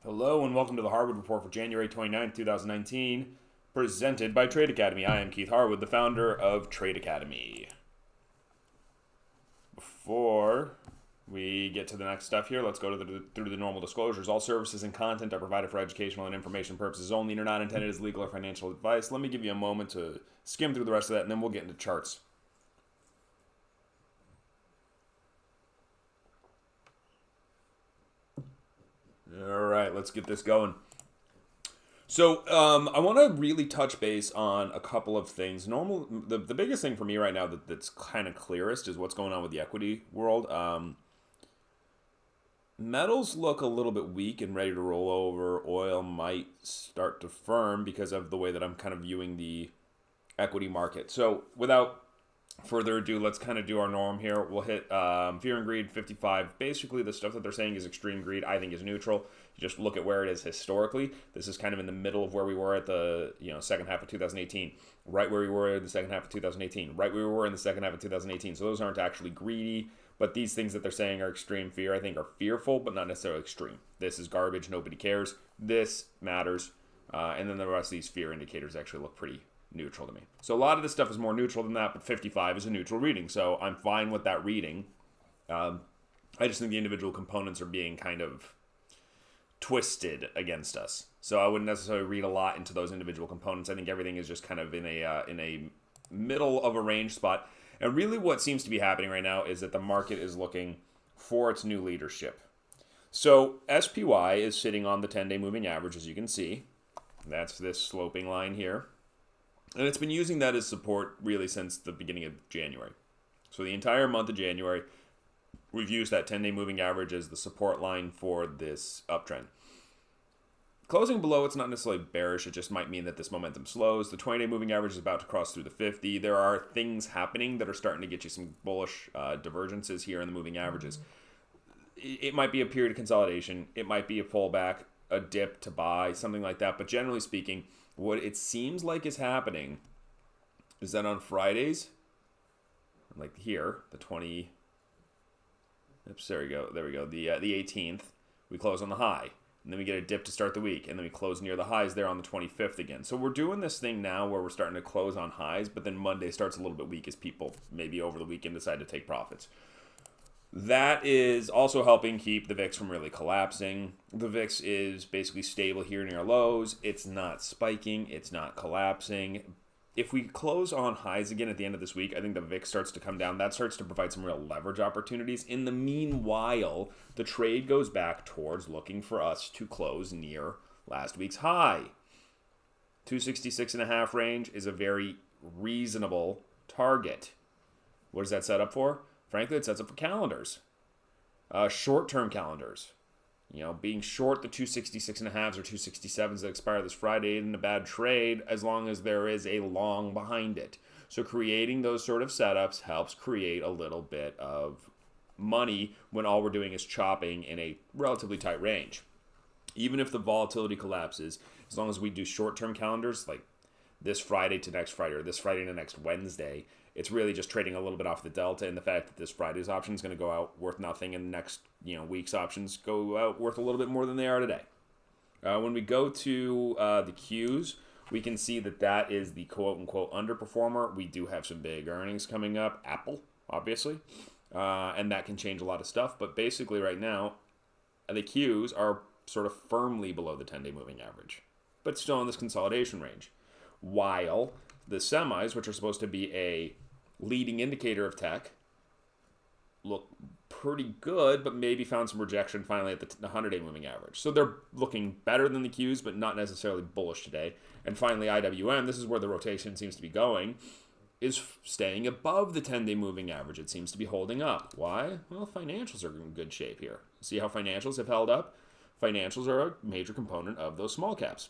Hello and welcome to the Harwood Report for January 29th, 2019, presented by Trade Academy. I am Keith Harwood, the founder of Trade Academy. Before we get to the next stuff here, let's go through the normal disclosures. All services and content are provided for educational and information purposes only and are not intended as legal or financial advice. Let me give you a moment to skim through the rest of that, and then we'll get into charts. All right, let's get this going. So I want to really touch base on a couple of things. The biggest thing for me right now that's kind of clearest is what's going on with the equity world. Metals look a little bit weak and ready to roll over. Oil might start to firm because of the way that I'm kind of viewing the equity market. So without further ado, let's kind of do our norm here. We'll hit fear and greed 55. Basically, the stuff that they're saying is extreme greed, I think, is neutral. You just look at where it is historically. This is kind of in the middle of where we were at the second half of 2018, right where we were in the second half of 2018, right where we were in the second half of 2018. So those aren't actually greedy, but these things that they're saying are extreme fear, I think, are fearful, but not necessarily extreme. This is garbage. Nobody cares. This matters. And then the rest of these fear indicators actually look pretty neutral to me. So a lot of this stuff is more neutral than that, but 55 is a neutral reading, so I'm fine with that reading. I just think the individual components are being kind of twisted against us. So I wouldn't necessarily read a lot into those individual components. I think everything is just kind of in a middle of a range spot. And really what seems to be happening right now is that the market is looking for its new leadership. So SPY is sitting on the 10-day moving average, as you can see. That's this sloping line here. And it's been using that as support really since the beginning of January. So the entire month of January, we've used that 10-day moving average as the support line for this uptrend. Closing below, it's not necessarily bearish. It just might mean that this momentum slows. The 20-day moving average is about to cross through the 50. There are things happening that are starting to get you some bullish divergences here in the moving averages. It might be a period of consolidation. It might be a pullback, a dip to buy, something like that. But generally speaking, what it seems like is happening is that on Fridays, like here, the 20, oops, there we go, the 18th, we close on the high, and then we get a dip to start the week, and then we close near the highs there on the 25th again. So we're doing this thing now where we're starting to close on highs, but then Monday starts a little bit weak as people maybe over the weekend decide to take profits. That is also helping keep the VIX from really collapsing. The VIX is basically stable here near lows. It's not spiking. It's not collapsing. If we close on highs again at the end of this week, I think the VIX starts to come down. That starts to provide some real leverage opportunities. In the meanwhile, the trade goes back towards looking for us to close near last week's high. 266.5 range is a very reasonable target. What does that set up for? Frankly, it sets up for calendars, short-term calendars. Being short the 266.5s or 267s that expire this Friday isn't a bad trade as long as there is a long behind it. So creating those sort of setups helps create a little bit of money when all we're doing is chopping in a relatively tight range. Even if the volatility collapses, as long as we do short-term calendars like this Friday to next Friday or this Friday to next Wednesday, it's really just trading a little bit off the delta and the fact that this Friday's option is going to go out worth nothing and the next week's options go out worth a little bit more than they are today. When we go to the Qs, we can see that is the quote-unquote underperformer. We do have some big earnings coming up. Apple, obviously. And that can change a lot of stuff. But basically right now, the Qs are sort of firmly below the 10-day moving average, but still in this consolidation range. While the semis, which are supposed to be a leading indicator of tech, look pretty good, but maybe found some rejection finally at the 100-day moving average. So they're looking better than the Qs, but not necessarily bullish today. And finally, IWM, this is where the rotation seems to be going, is staying above the 10-day moving average. It seems to be holding up. Why? Well, financials are in good shape here. See how financials have held up? Financials are a major component of those small caps.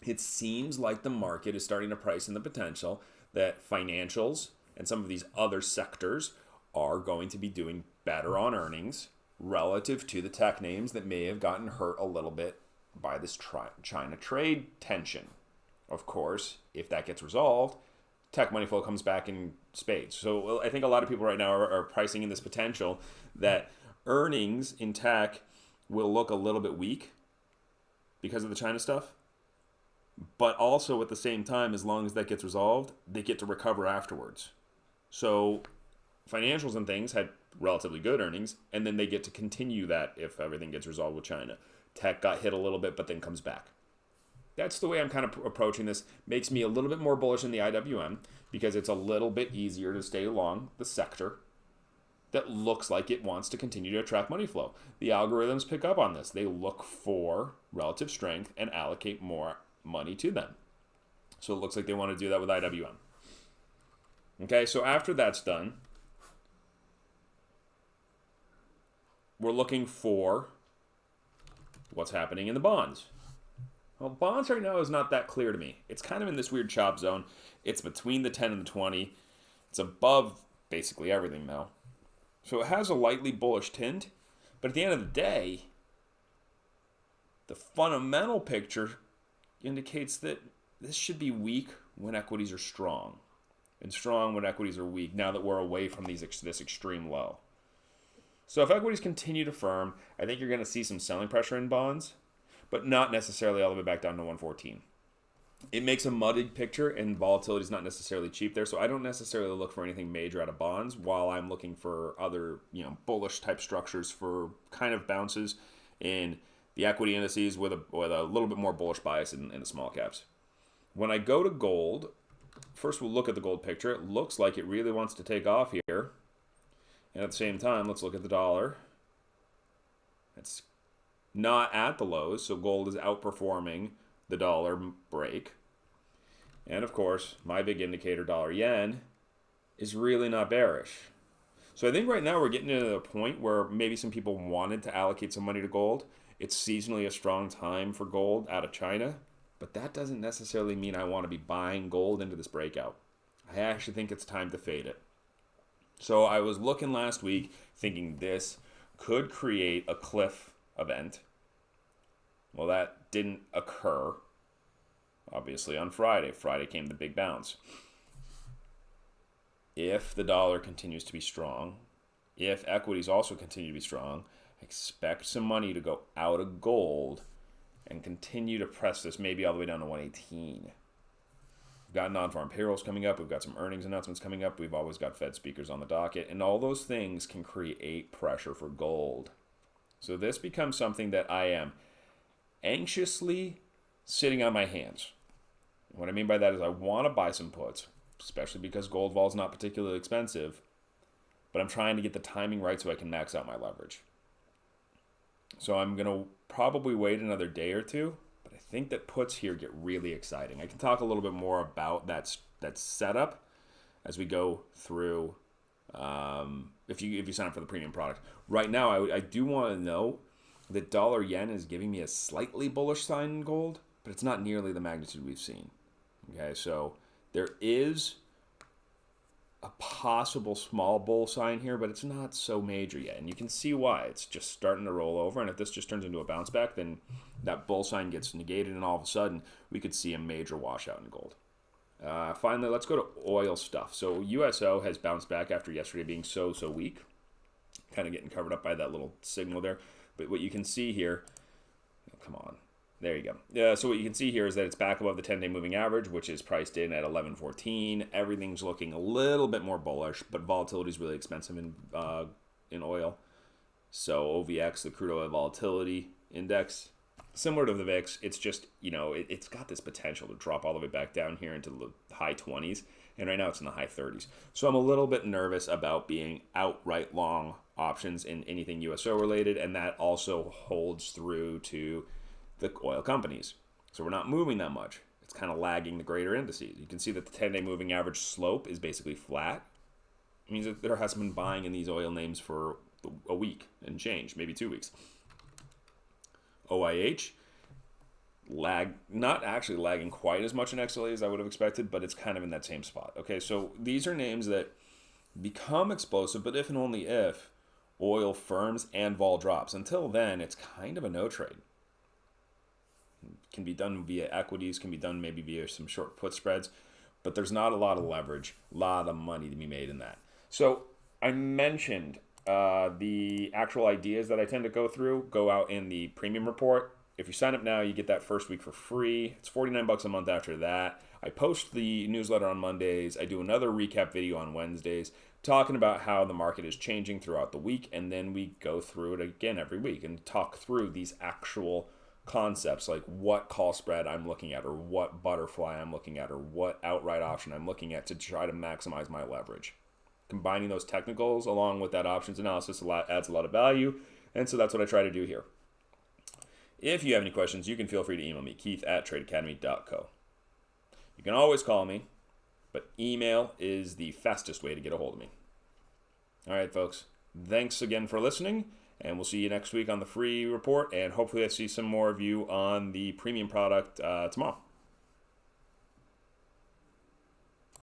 It seems like the market is starting to price in the potential that financials and some of these other sectors are going to be doing better on earnings relative to the tech names that may have gotten hurt a little bit by this China trade tension. Of course, if that gets resolved, tech money flow comes back in spades. So I think a lot of people right now are pricing in this potential that earnings in tech will look a little bit weak because of the China stuff. But also at the same time, as long as that gets resolved, they get to recover afterwards. So financials and things had relatively good earnings, and then they get to continue that if everything gets resolved with China. Tech got hit a little bit, but then comes back. That's the way I'm kind of approaching this. Makes me a little bit more bullish in the IWM because it's a little bit easier to stay along the sector that looks like it wants to continue to attract money flow. The algorithms pick up on this. They look for relative strength and allocate more money to them. So it looks like they want to do that with IWM. Okay, so after that's done, we're looking for what's happening in the bonds. Well, bonds right now is not that clear to me. It's kind of in this weird chop zone. It's between the 10 and the 20. It's above basically everything now. So it has a lightly bullish tint, but at the end of the day, the fundamental picture indicates that this should be weak when equities are strong, and strong when equities are weak, now that we're away from this extreme low. So if equities continue to firm, I think you're going to see some selling pressure in bonds, but not necessarily all the way back down to 114. It makes a muddied picture, and volatility is not necessarily cheap there, so I don't necessarily look for anything major out of bonds, while I'm looking for other, bullish type structures for kind of bounces in the equity indices with a little bit more bullish bias in the small caps. When I go to gold, first we'll look at the gold picture. It looks like it really wants to take off here. And at the same time, let's look at the dollar. It's not at the lows, so gold is outperforming the dollar break. And of course, my big indicator, dollar yen, is really not bearish. So I think right now we're getting to a point where maybe some people wanted to allocate some money to gold. It's seasonally a strong time for gold out of China, but that doesn't necessarily mean I want to be buying gold into this breakout. I actually think it's time to fade it. So I was looking last week thinking this could create a cliff event. Well, that didn't occur, obviously, on Friday. Friday came the big bounce. If the dollar continues to be strong, if equities also continue to be strong, expect some money to go out of gold and continue to press this maybe all the way down to 118. We've got non-farm payrolls coming up. We've got some earnings announcements coming up. We've always got Fed speakers on the docket. And all those things can create pressure for gold. So this becomes something that I am anxiously sitting on my hands. What I mean by that is I want to buy some puts, especially because gold vol is not particularly expensive. But I'm trying to get the timing right so I can max out my leverage. So I'm going to probably wait another day or two, but I think that puts here get really exciting. I can talk a little bit more about that setup as we go through if you sign up for the premium product. Right now, I do want to know that dollar yen is giving me a slightly bullish sign in gold, but it's not nearly the magnitude we've seen. Okay, so there is a possible small bull sign here, but it's not so major yet. And you can see why. It's just starting to roll over. And if this just turns into a bounce back, then that bull sign gets negated, and all of a sudden we could see a major washout in gold. Finally, let's go to oil stuff. So USO has bounced back after yesterday being so weak, kind of getting covered up by that little signal there. But what you can see here, come on. There you go. So what you can see here is that it's back above the 10-day moving average, which is priced in at 11.14. Everything's looking a little bit more bullish, but volatility is really expensive in oil. So OVX, the crude oil volatility index, similar to the VIX, it's just, it's got this potential to drop all the way back down here into the high 20s, and right now it's in the high 30s. So I'm a little bit nervous about being outright long options in anything USO related, and that also holds through to the oil companies. So we're not moving that much. It's kind of lagging the greater indices. You can see that the 10-day moving average slope is basically flat. It means that there hasn't been buying in these oil names for a week and change, maybe 2 weeks. OIH, not actually lagging quite as much in XLA as I would have expected, but it's kind of in that same spot. Okay, so these are names that become explosive, but if and only if oil firms and vol drops. Until then, it's kind of a no trade. Can be done via equities, can be done maybe via some short put spreads, but there's not a lot of leverage, a lot of money to be made in that. So I mentioned the actual ideas that I tend to go out in the premium report. If you sign up now, you get that first week for free. It's $49 a month after that. I post the newsletter on Mondays. I do another recap video on Wednesdays talking about how the market is changing throughout the week, and then we go through it again every week and talk through these actual concepts, like what call spread I'm looking at, or what butterfly I'm looking at, or what outright option I'm looking at to try to maximize my leverage. Combining those technicals along with that options analysis adds a lot of value, and so that's what I try to do here. If you have any questions, you can feel free to email me, keith@tradeacademy.co. You can always call me, but email is the fastest way to get a hold of me. All right, folks. Thanks again for listening, and we'll see you next week on the free report, and hopefully I see some more of you on the premium product tomorrow.